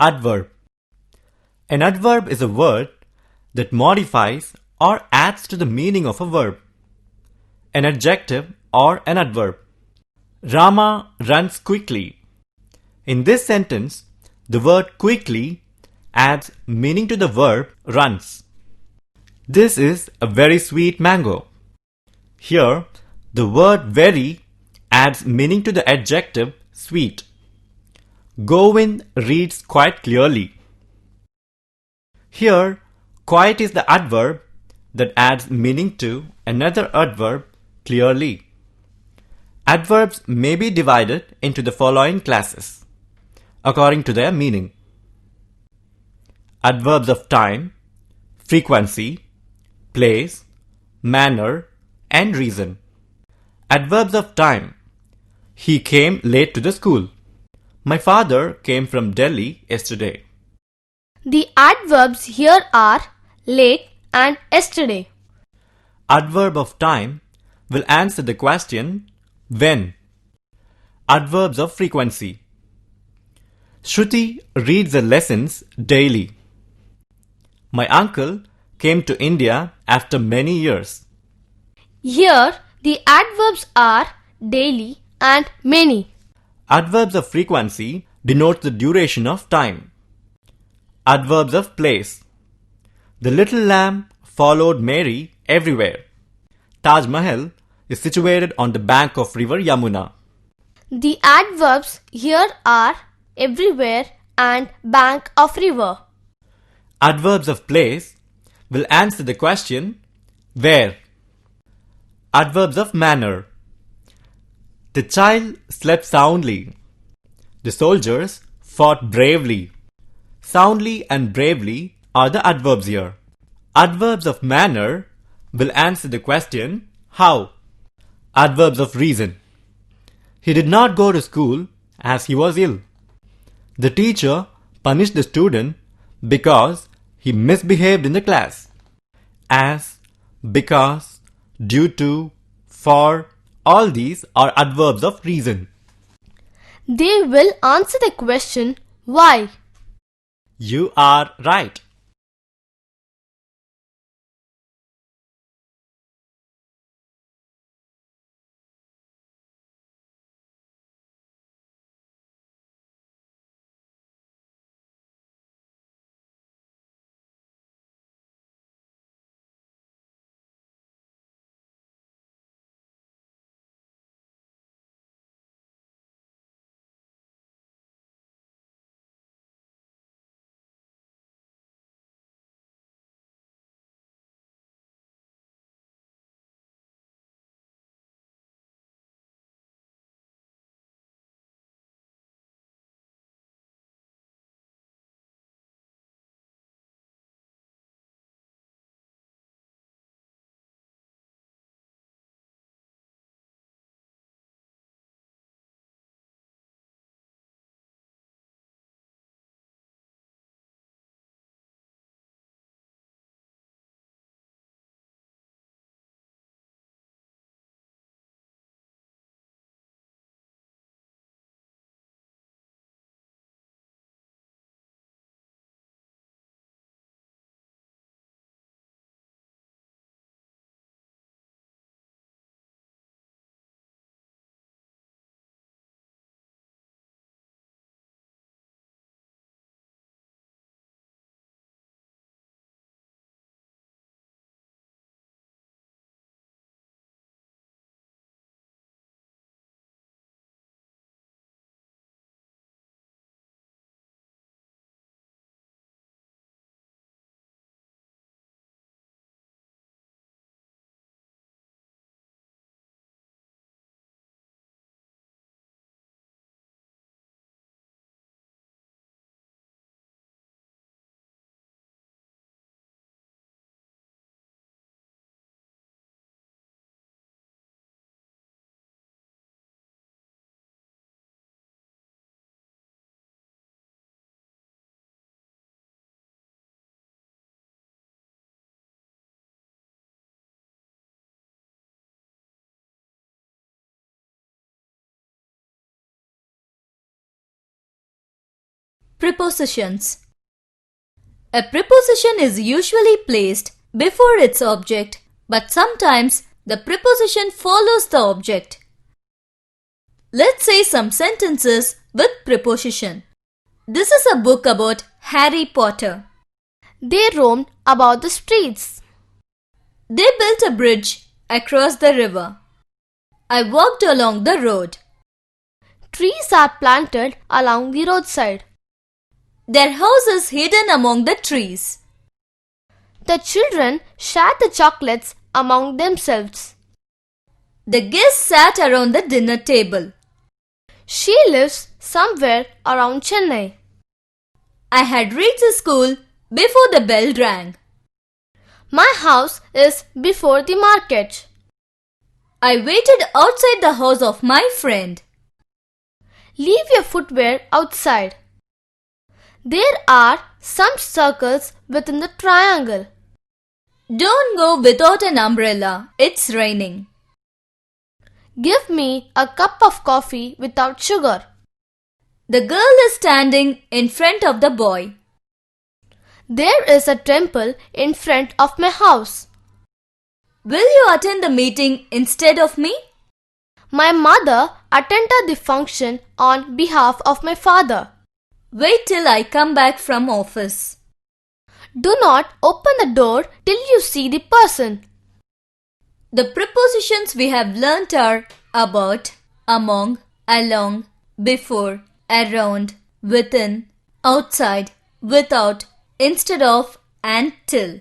Adverb. An adverb is a word that modifies or adds to the meaning of a verb. An adjective or an adverb. Rama runs quickly. In this sentence, the word quickly adds meaning to the verb runs. This is a very sweet mango. Here, the word very adds meaning to the adjective sweet. Govind reads quite clearly. Here, quite is the adverb that adds meaning to another adverb clearly. Adverbs may be divided into the following classes, according to their meaning. Adverbs of time, frequency, place, manner, and reason. Adverbs of time. He came late to the school. My father came from Delhi yesterday. The adverbs here are late and yesterday. Adverb of time will answer the question when. Adverbs of frequency. Shruti reads the lessons daily. My uncle came to India after many years. Here the adverbs are daily and many. Adverbs of frequency denote the duration of time. Adverbs of place. The little lamb followed Mary everywhere. Taj Mahal is situated on the bank of river Yamuna. The adverbs here are everywhere and bank of river. Adverbs of place will answer the question where. Adverbs of manner. The child slept soundly. The soldiers fought bravely. Soundly and bravely are the adverbs here. Adverbs of manner will answer the question how. Adverbs of reason. He did not go to school as he was ill. The teacher punished the student because he misbehaved in the class. As, because, due to, for, all these are adverbs of reason. They will answer the question why. You are right. Prepositions. A preposition is usually placed before its object, but sometimes the preposition follows the object. Let's say some sentences with preposition. This is a book about Harry Potter. They roamed about the streets. They built a bridge across the river. I walked along the road. Trees are planted along the roadside. Their house is hidden among the trees. The children shared the chocolates among themselves. The guests sat around the dinner table. She lives somewhere around Chennai. I had reached the school before the bell rang. My house is before the market. I waited outside the house of my friend. Leave your footwear outside. There are some circles within the triangle. Don't go without an umbrella. It's raining. Give me a cup of coffee without sugar. The girl is standing in front of the boy. There is a temple in front of my house. Will you attend the meeting instead of me? My mother attended the function on behalf of my father. Wait till I come back from office. Do not open the door till you see the person. The prepositions we have learnt are about, among, along, before, around, within, outside, without, instead of, and till.